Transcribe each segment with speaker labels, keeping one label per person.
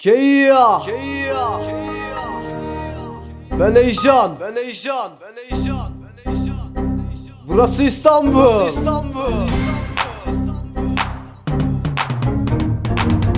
Speaker 1: Keyya. Ben Eyşan. Burası İstanbul.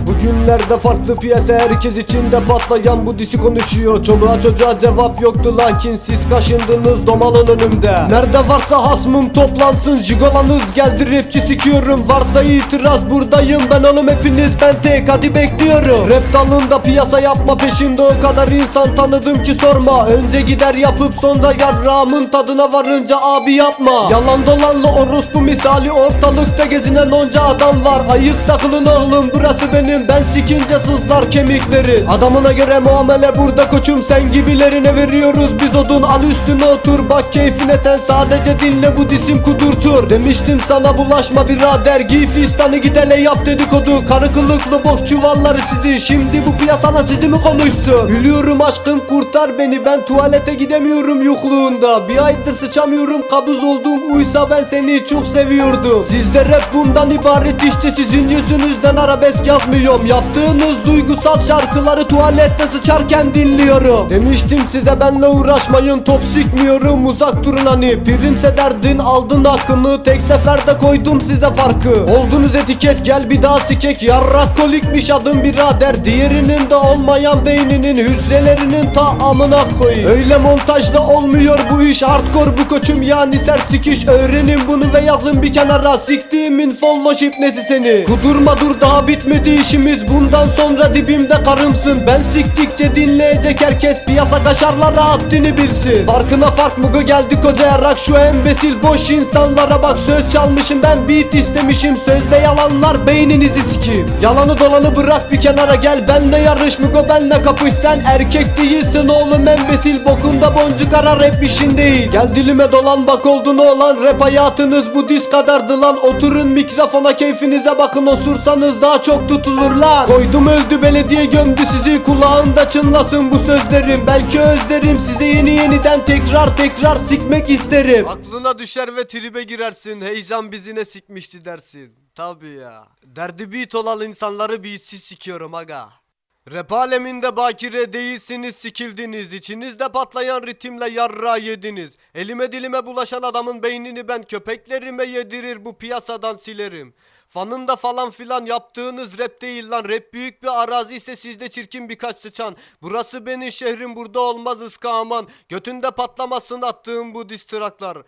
Speaker 1: Bugünlerde farklı piyasa, herkes içinde patlayan bu disi konuşuyor. Çoluğa çocuğa cevap yoktu lakin siz kaşındınız domalın önümde. Nerede varsa hasmım toplansın, jigolanız geldi rapçi sikiyorum. Varsa itiraz buradayım ben oğlum, hepiniz ben tek hadi bekliyorum. Rap dalında piyasa yapma peşinde o kadar insan tanıdım ki sorma. Önce gider yapıp sonra yarrağımın tadına varınca abi yapma. Yalan dolanlı orospu misali ortalıkta gezinen onca adam var. Ayık takılın oğlum, burası benim, ben sikince sızlar kemikleri. Adamına göre muamele burada koçum, sen gibilerine veriyoruz biz odun. Al üstüne otur bak keyfine, sen sadece dinle bu disim kudurtur. Demiştim sana bulaşma birader, giy fistanı git hele yap dedikodu. Karı kılıklı bok çuvalları sizi, şimdi bu piyasana sizi mi konuşsun? Gülüyorum aşkım kurtar beni, ben tuvalete gidemiyorum yokluğunda. Bir aydır sıçamıyorum kabız oldum, uysa ben seni çok seviyordum. Sizde rap bundan ibaret işte, sizin yüzünüzden arabesk yazmıyorum. Yaptığınız duygusal şarkıları tuvalette sıçarken dinliyorum. Demiştim size benle uğraşmayın, top sikmiyorum, uzak durun hani. Primse derdin aldın hakkını, tek seferde koydum size farkı. Oldunuz etiket gel bir daha sikek, yarrak kolikmiş adım birader. Diğerinin de olmayan beyninin hücrelerinin ta amına koyayım. Öyle montajda olmuyor bu iş, hardcore bu koçum yani sert sikiş. Öğrenin bunu ve yazın bir kenara, siktiğimin follow nesi seni. Kudurma dur daha bitmedi işimiz, bundan sonra dibimde karımsın. Ben siktikçe dinleyecek herkes, piyasa kaşarlara haddini bilsin. Farkına fark mugo geldi koca yarak, şu embesil boş insanlara bak. Söz çalmışım ben beat istemişim, sözde yalanlar beyninizi sikeyim. Yalanı dolanı bırak bir kenara, gel benle yarış mugo, benle kapış. Sen erkek değilsin oğlum embesil, bokunda boncuk arar rap işin değil. Gel dilime dolan bak oldu ne olan, rap hayatınız bu diz kadardı lan. Oturun mikrofona keyfinize bakın, osursanız daha çok tutulur lan. Koydum öldü belediye gömdü sizi, kulağında çınlasın bu sözlerim. Belki özlerim size yeniden tekrar sikmek isterim. Aklına düşer ve tribe girersin, heyecan bizi ne sikmişti dersin. Tabi ya, derdi beat olan insanları beatsiz sikiyorum aga. Rap aleminde bakire değilsiniz, sikildiniz. İçinizde patlayan ritimle yarra yediniz. Elime dilime bulaşan adamın beynini ben köpeklerime yedirir, bu piyasadan silerim. Fanında falan filan yaptığınız rap değil lan. Rap büyük bir arazi ise sizde çirkin birkaç sıçan. Burası benim şehrim, burada olmaz ıska aman. Götünde patlamasın attığım bu distraklar.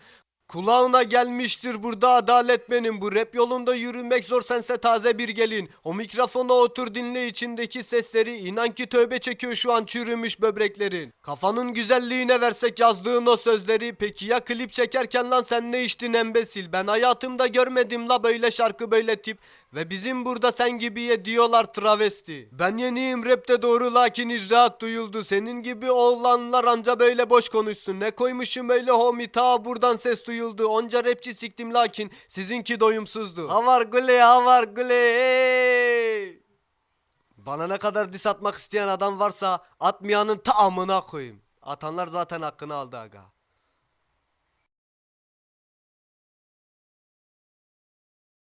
Speaker 1: Kulağına gelmiştir burada adalet benim. Bu rap yolunda yürümek zor, sense taze bir gelin. O mikrofona otur dinle içindeki sesleri. İnan ki tövbe çekiyor şu an çürümüş böbreklerin. Kafanın güzelliğine versek yazdığın o sözleri. Peki ya klip çekerken lan sen ne içtin embesil? Ben hayatımda görmedim la böyle şarkı böyle tip. Ve bizim burada sen gibiye diyorlar travesti. Ben yeniyim rapte doğru lakin icraat duyuldu. Senin gibi oğlanlar anca böyle boş konuşsun. Ne koymuşum öyle homie, ta buradan ses duyuldu. Onca rapçi siktim lakin sizinki doyumsuzdu. Havar gule. Bana ne kadar dis atmak isteyen adam varsa atmayanın ta amına koyayım. Atanlar zaten hakkını aldı aga.